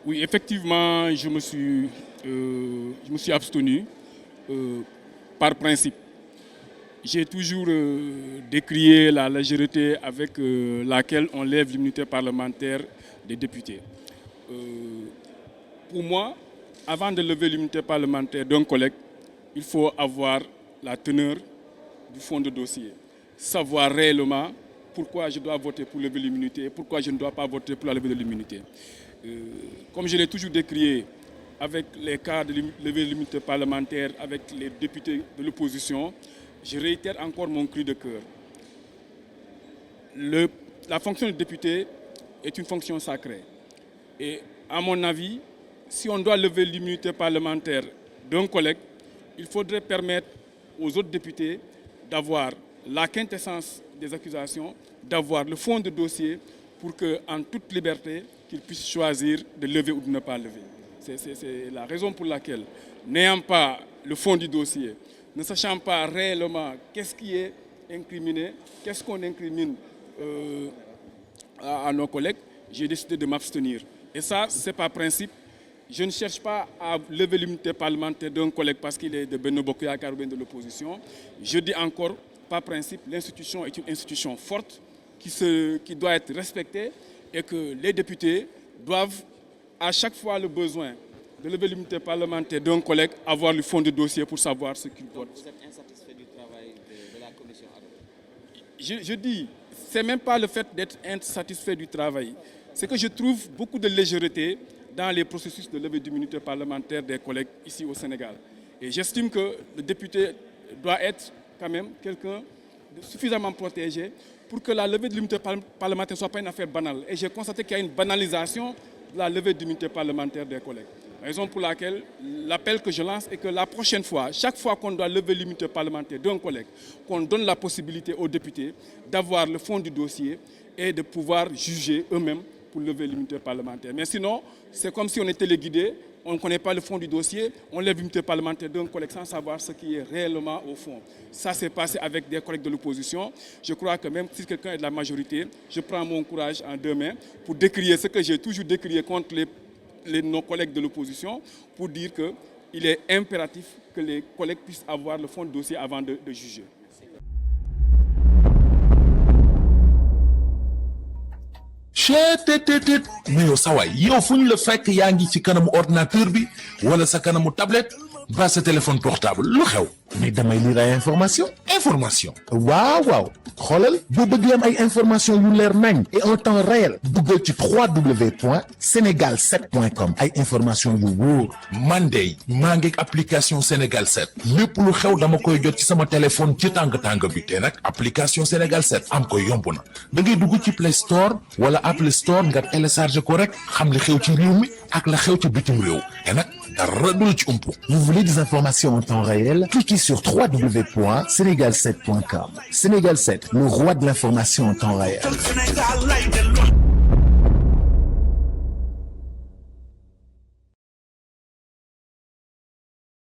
Oui, effectivement, je me suis abstenu par principe. J'ai toujours décrié la légèreté avec laquelle on lève l'immunité parlementaire des députés. Pour moi, avant de lever l'immunité parlementaire d'un collègue, il faut avoir la teneur du fond de dossier. Savoir réellement pourquoi je dois voter pour lever l'immunité et pourquoi je ne dois pas voter pour la levée de l'immunité. Comme je l'ai toujours décrié avec les cas de lever l'immunité parlementaire avec les députés de l'opposition, je réitère encore mon cri de cœur. La fonction de député est une fonction sacrée. Et à mon avis, si on doit lever l'immunité parlementaire d'un collègue, il faudrait permettre aux autres députés d'avoir la quintessence des accusations, d'avoir le fond de dossier pour qu'en toute liberté, qu'ils puissent choisir de lever ou de ne pas lever. C'est la raison pour laquelle, n'ayant pas le fond du dossier, ne sachant pas réellement qu'est-ce qui est incriminé, qu'est-ce qu'on incrimine à nos collègues, j'ai décidé de m'abstenir. Et ça, c'est par principe. Je ne cherche pas à lever l'immunité parlementaire d'un collègue parce qu'il est de Benno Bokk Yakaar ou bien de l'opposition. Je dis encore, par principe, l'institution est une institution forte qui doit être respectée et que les députés doivent, à chaque fois le besoin de lever l'immunité parlementaire d'un collègue, avoir le fond de dossier pour savoir ce qu'il vote. Vous êtes insatisfait du travail de la commission ad hoc? Je dis, ce n'est même pas le fait d'être insatisfait du travail. C'est que je trouve beaucoup de légèreté dans les processus de levée d'immunité parlementaire des collègues ici au Sénégal. Et j'estime que le député doit être quand même quelqu'un de suffisamment protégé pour que la levée de l'immunité parlementaire ne soit pas une affaire banale. Et j'ai constaté qu'il y a une banalisation de la levée d'immunité parlementaire des collègues. Raison pour laquelle l'appel que je lance est que la prochaine fois, chaque fois qu'on doit lever l'immunité parlementaire d'un collègue, qu'on donne la possibilité aux députés d'avoir le fond du dossier et de pouvoir juger eux-mêmes pour lever l'immunité parlementaire. Mais sinon, c'est comme si on était téléguidé, on ne connaît pas le fond du dossier, on lève l'immunité parlementaire d'un collègue sans savoir ce qui est réellement au fond. Ça s'est passé avec des collègues de l'opposition. Je crois que même si quelqu'un est de la majorité, je prends mon courage en deux mains pour décrier ce que j'ai toujours décrié contre nos collègues de l'opposition, pour dire qu'il est impératif que les collègues puissent avoir le fond du dossier avant de juger. cheetetetet mais yow sawaay yow fu ñu la fekk yaa ngi ci kanamu ordinateur bi wala sa kanamu tablette ba sa téléphone portable lu xew mais damay lire ay information waaw xoolal boo bëgg am ay information yu leer nañ et en temps réel duggal ci www.senegal7.com ay information yu wóor man de maa ngi application Sénégal 7 lépp lu xew dama koy jot ci sama téléphone ci tàng bi te nag application Sénégal 7 am ko yomb na da ngay dugg ci Play Store wala Apple Store nga télécharge ko rek xam li xew ci réew mi ak la xew ci bitim réew te nag dara du ci umpu. Vous voulez des informations en temps réel? Cliquez sur www.senegal7.com. Sénégal 7, le roi de l'information en temps réel.